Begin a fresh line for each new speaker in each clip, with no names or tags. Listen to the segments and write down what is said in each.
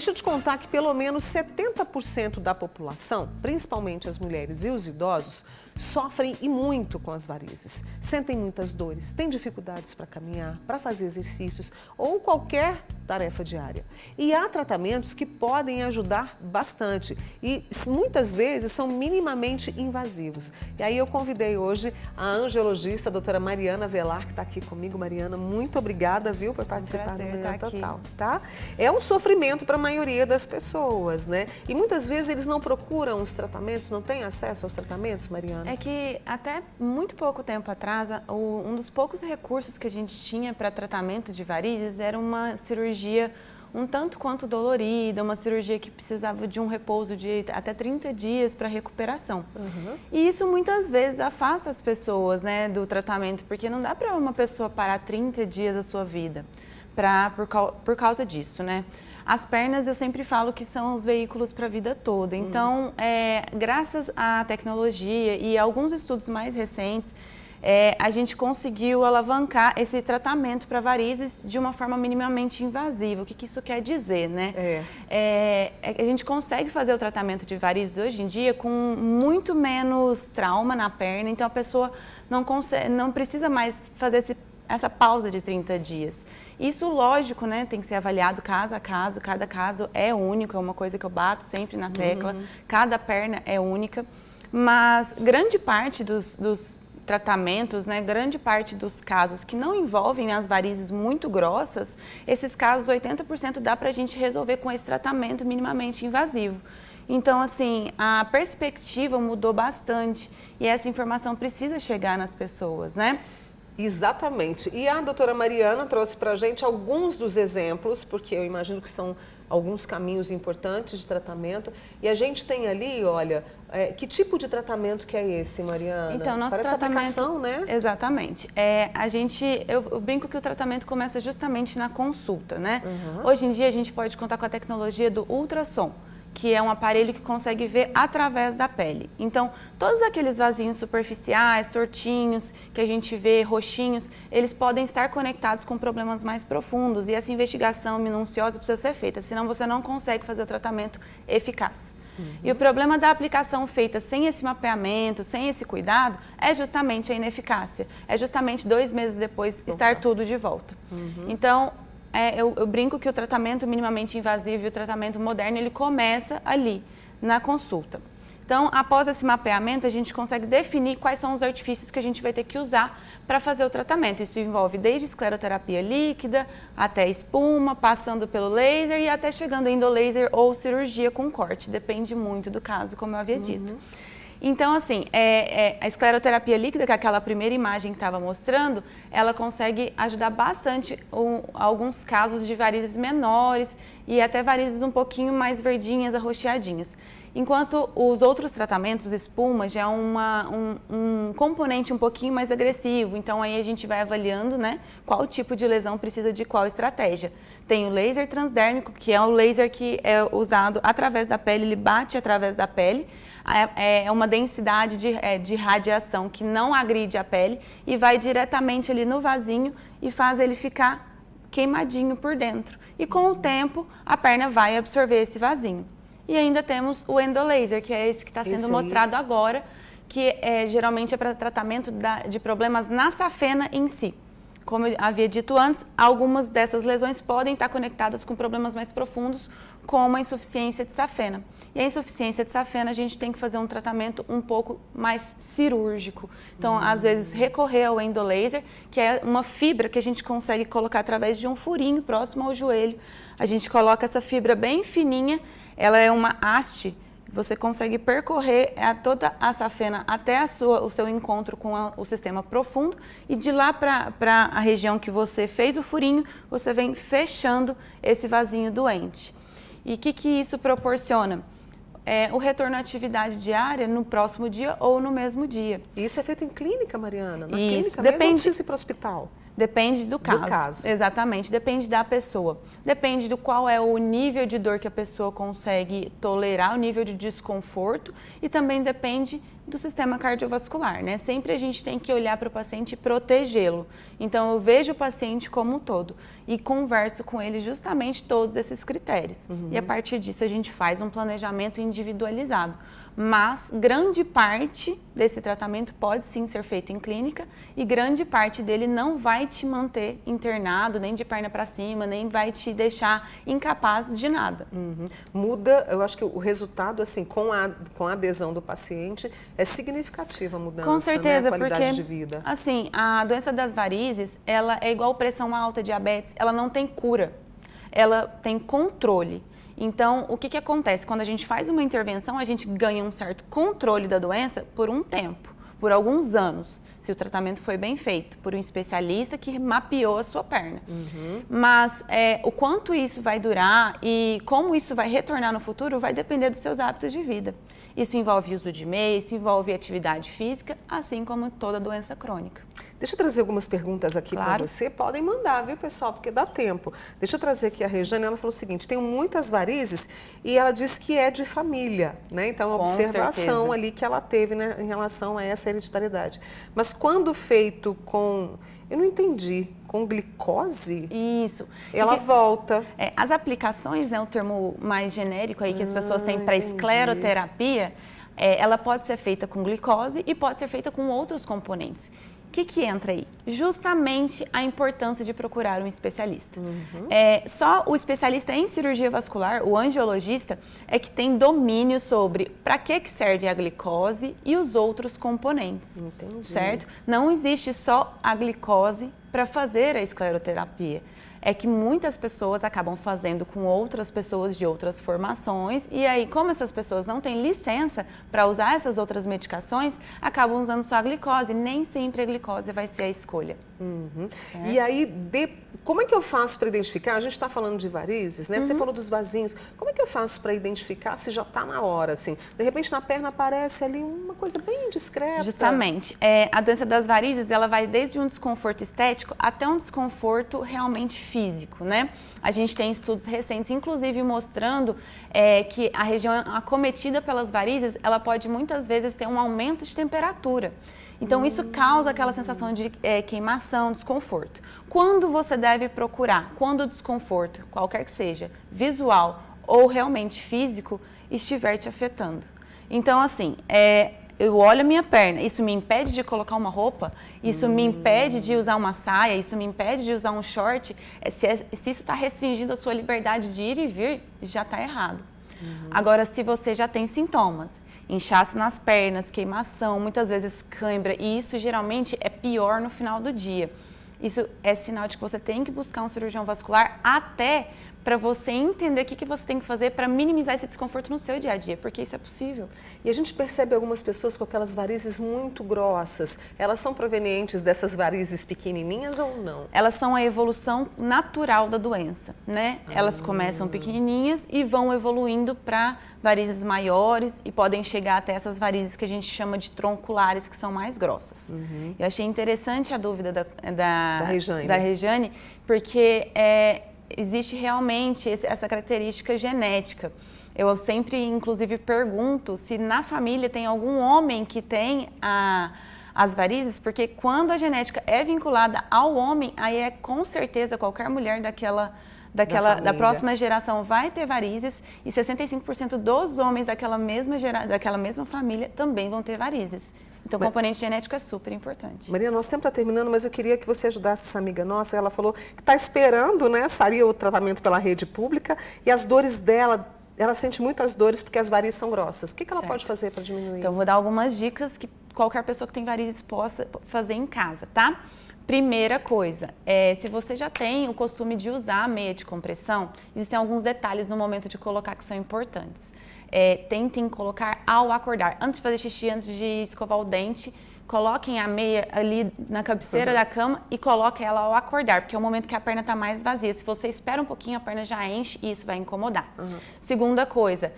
Deixa eu te contar que pelo menos 70% da população, principalmente as mulheres e os idosos, sofrem e muito com as varizes. Sentem muitas dores, têm dificuldades para caminhar, para fazer exercícios ou qualquer tarefa diária. E há tratamentos que podem ajudar bastante e muitas vezes são minimamente invasivos. E aí eu convidei hoje a angiologista, a doutora Mariana Velar, que está aqui comigo. Mariana, muito obrigada, viu, por participar do Manhã Total, tá? É um sofrimento para a maioria das pessoas, né? E muitas vezes eles não procuram os tratamentos, não têm acesso aos tratamentos, Mariana?
É que até muito pouco tempo atrás, um dos poucos recursos que a gente tinha para tratamento de varizes era uma cirurgia um tanto quanto dolorida, uma cirurgia que precisava de um repouso de até 30 dias para recuperação. E isso muitas vezes afasta as pessoas, né, do tratamento, porque não dá para uma pessoa parar 30 dias da sua vida por causa disso, né? As pernas, eu sempre falo que são os veículos para a vida toda. Então, graças à tecnologia e alguns estudos mais recentes, a gente conseguiu alavancar esse tratamento para varizes de uma forma minimamente invasiva. O que isso quer dizer, né? A gente consegue fazer o tratamento de varizes hoje em dia com muito menos trauma na perna, então a pessoa não precisa mais fazer essa pausa de 30 dias. Isso, lógico, né, tem que ser avaliado caso a caso, cada caso é único, é uma coisa que eu bato sempre na tecla, cada perna é única, mas grande parte dos tratamentos, né, grande parte dos casos que não envolvem as varizes muito grossas, esses casos 80% dá pra gente resolver com esse tratamento minimamente invasivo. Então, assim, a perspectiva mudou bastante e essa informação precisa chegar nas pessoas, né?
Exatamente. E a doutora Mariana trouxe para a gente alguns dos exemplos, porque eu imagino que são alguns caminhos importantes de tratamento. E a gente tem ali, olha, que tipo de tratamento que é esse, Mariana?
Então, nosso
Parece
tratamento,
aplicação, né?
Exatamente. Eu brinco que o tratamento começa justamente na consulta, né? Hoje em dia a gente pode contar com a tecnologia do ultrassom, que é um aparelho que consegue ver através da pele. Então, todos aqueles vasinhos superficiais, tortinhos, que a gente vê, roxinhos, eles podem estar conectados com problemas mais profundos e essa investigação minuciosa precisa ser feita, senão você não consegue fazer o tratamento eficaz. E o problema da aplicação feita sem esse mapeamento, sem esse cuidado, é justamente a ineficácia. É justamente 2 meses depois estar tudo de volta. Então, eu brinco que o tratamento minimamente invasivo e o tratamento moderno, ele começa ali, na consulta. Então, após esse mapeamento, a gente consegue definir quais são os artifícios que a gente vai ter que usar para fazer o tratamento. Isso envolve desde escleroterapia líquida, até espuma, passando pelo laser e até chegando em endolaser ou cirurgia com corte. Depende muito do caso, como eu havia dito. Então, assim, a escleroterapia líquida, que é aquela primeira imagem que estava mostrando, ela consegue ajudar bastante alguns casos de varizes menores e até varizes um pouquinho mais verdinhas, arroxeadinhas. Enquanto os outros tratamentos, espuma, já é um componente um pouquinho mais agressivo. Então, aí a gente vai avaliando, né, qual tipo de lesão precisa de qual estratégia. Tem o laser transdérmico, que é o laser que é usado através da pele, ele bate através da pele. É uma densidade de radiação que não agride a pele e vai diretamente ali no vasinho e faz ele ficar queimadinho por dentro. E com o tempo, a perna vai absorver esse vasinho. E ainda temos o endolaser, que é esse que está sendo mostrado agora, que geralmente é para tratamento de problemas na safena em si. Como eu havia dito antes, algumas dessas lesões podem estar conectadas com problemas mais profundos, como a insuficiência de safena. E a insuficiência de safena, a gente tem que fazer um tratamento um pouco mais cirúrgico. Então, às vezes, recorrer ao endolaser, que é uma fibra que a gente consegue colocar através de um furinho próximo ao joelho. A gente coloca essa fibra bem fininha, ela é uma haste, você consegue percorrer toda a safena até o seu encontro com o sistema profundo e de lá para a região que você fez o furinho, você vem fechando esse vasinho doente. E o que isso proporciona? O retorno à atividade diária no próximo dia ou no mesmo dia.
E isso é feito em clínica, Mariana? Na
Isso,
clínica mesmo ou precisa ir para o hospital?
Depende do caso. Exatamente, depende da pessoa. Depende do qual é o nível de dor que a pessoa consegue tolerar, o nível de desconforto e também depende do sistema cardiovascular, né? Sempre a gente tem que olhar para o paciente e protegê-lo. Então, eu vejo o paciente como um todo e converso com ele justamente todos esses critérios. E a partir disso, a gente faz um planejamento individualizado. Mas grande parte desse tratamento pode sim ser feito em clínica e grande parte dele não vai te manter internado, nem de perna para cima, nem vai te deixar incapaz de nada.
Muda, eu acho que o resultado, assim, com a adesão do paciente, é significativa a mudança,
Com certeza,
né? A qualidade
porque,
de vida.
assim, a doença das varizes, ela é igual pressão alta, diabetes, ela não tem cura, ela tem controle. Então, o que acontece? Quando a gente faz uma intervenção, a gente ganha um certo controle da doença por um tempo, por alguns anos, se o tratamento foi bem feito, por um especialista que mapeou a sua perna. Mas o quanto isso vai durar e como isso vai retornar no futuro vai depender dos seus hábitos de vida. Isso envolve uso de meia, isso envolve atividade física, assim como toda doença crônica.
Deixa eu trazer algumas perguntas aqui para você. Podem mandar, viu, pessoal? Porque dá tempo. Deixa eu trazer aqui a Rejane. Ela falou o seguinte: tenho muitas varizes e ela diz que é de família, né? Então, a observação ali que ela teve, né, em relação a essa hereditariedade. Mas quando feito com... Eu não entendi. Com glicose?
Isso.
Ela volta.
As aplicações, né, o termo mais genérico aí que as pessoas têm para escleroterapia, ela pode ser feita com glicose e pode ser feita com outros componentes. O que entra aí? Justamente a importância de procurar um especialista. Só o especialista em cirurgia vascular, o angiologista, é que tem domínio sobre para que serve a glicose e os outros componentes.
Entendi.
Certo? Não existe só a glicose para fazer a escleroterapia. É que muitas pessoas acabam fazendo com outras pessoas de outras formações e aí, como essas pessoas não têm licença para usar essas outras medicações, acabam usando só a glicose. Nem sempre a glicose vai ser a escolha.
E aí, como é que eu faço para identificar? A gente está falando de varizes, né? Você falou dos vasinhos. Como é que eu faço para identificar se já está na hora, assim? De repente, na perna aparece ali uma coisa bem discreta.
Justamente. A doença das varizes, ela vai desde um desconforto estético até um desconforto realmente físico, né? A gente tem estudos recentes, inclusive mostrando que a região acometida pelas varizes, ela pode muitas vezes ter um aumento de temperatura. Então, isso causa aquela sensação de queimação, desconforto. Quando você deve procurar? Quando o desconforto, qualquer que seja, visual ou realmente físico, estiver te afetando. Então, assim, eu olho a minha perna, isso me impede de colocar uma roupa, isso me impede de usar uma saia, isso me impede de usar um short. Se isso está restringindo a sua liberdade de ir e vir, já está errado. Agora, se você já tem sintomas, inchaço nas pernas, queimação, muitas vezes cãibra, e isso geralmente é pior no final do dia. Isso é sinal de que você tem que buscar um cirurgião vascular até para você entender o que você tem que fazer para minimizar esse desconforto no seu dia a dia, porque isso é possível.
E a gente percebe algumas pessoas com aquelas varizes muito grossas. Elas são provenientes dessas varizes pequenininhas ou não?
Elas são a evolução natural da doença, né? Elas começam pequenininhas e vão evoluindo para varizes maiores e podem chegar até essas varizes que a gente chama de tronculares, que são mais grossas. Eu achei interessante a dúvida da Rejane, porque existe realmente essa característica genética. Eu sempre, inclusive, pergunto se na família tem algum homem que tem as varizes, porque quando a genética é vinculada ao homem, aí com certeza qualquer mulher da próxima geração vai ter varizes e 65% dos homens daquela mesma família também vão ter varizes. Então, o componente genético é super importante.
Maria, nosso tempo está terminando, mas eu queria que você ajudasse essa amiga nossa. Ela falou que está esperando, né, sair o tratamento pela rede pública e as dores dela, ela sente muitas dores porque as varizes são grossas. O que ela pode fazer para diminuir?
Então, eu vou dar algumas dicas que qualquer pessoa que tem varizes possa fazer em casa, tá? Primeira coisa, se você já tem o costume de usar a meia de compressão, existem alguns detalhes no momento de colocar que são importantes. Tentem colocar ao acordar. Antes de fazer xixi, antes de escovar o dente, coloquem a meia ali na cabeceira da cama e coloquem ela ao acordar, porque é o momento que a perna está mais vazia. Se você espera um pouquinho, a perna já enche e isso vai incomodar. Segunda coisa,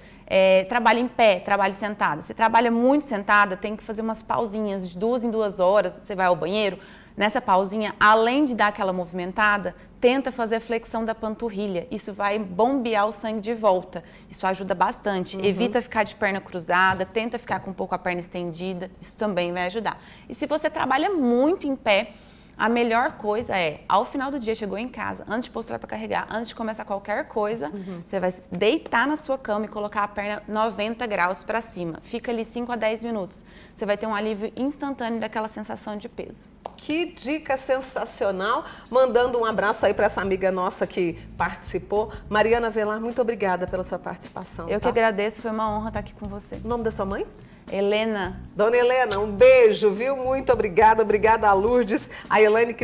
trabalhe em pé, trabalhe sentada. Se trabalha muito sentada, tem que fazer umas pausinhas de 2 em 2 horas, você vai ao banheiro, Nessa pausinha, além de dar aquela movimentada, tenta fazer a flexão da panturrilha. Isso vai bombear o sangue de volta. Isso ajuda bastante. Evita ficar de perna cruzada, tenta ficar com um pouco a perna estendida. Isso também vai ajudar. E se você trabalha muito em pé, a melhor coisa é, ao final do dia, chegou em casa, antes de postular para carregar, antes de começar qualquer coisa, você vai deitar na sua cama e colocar a perna 90 graus para cima. Fica ali 5 a 10 minutos. Você vai ter um alívio instantâneo daquela sensação de peso.
Que dica sensacional. Mandando um abraço aí para essa amiga nossa que participou. Mariana Velar, muito obrigada pela sua participação.
Eu que agradeço, foi uma honra estar aqui com você.
O nome da sua mãe?
Helena.
Dona Helena, um beijo, viu? Muito obrigada. Obrigada a Lourdes, a Elaine Cristina.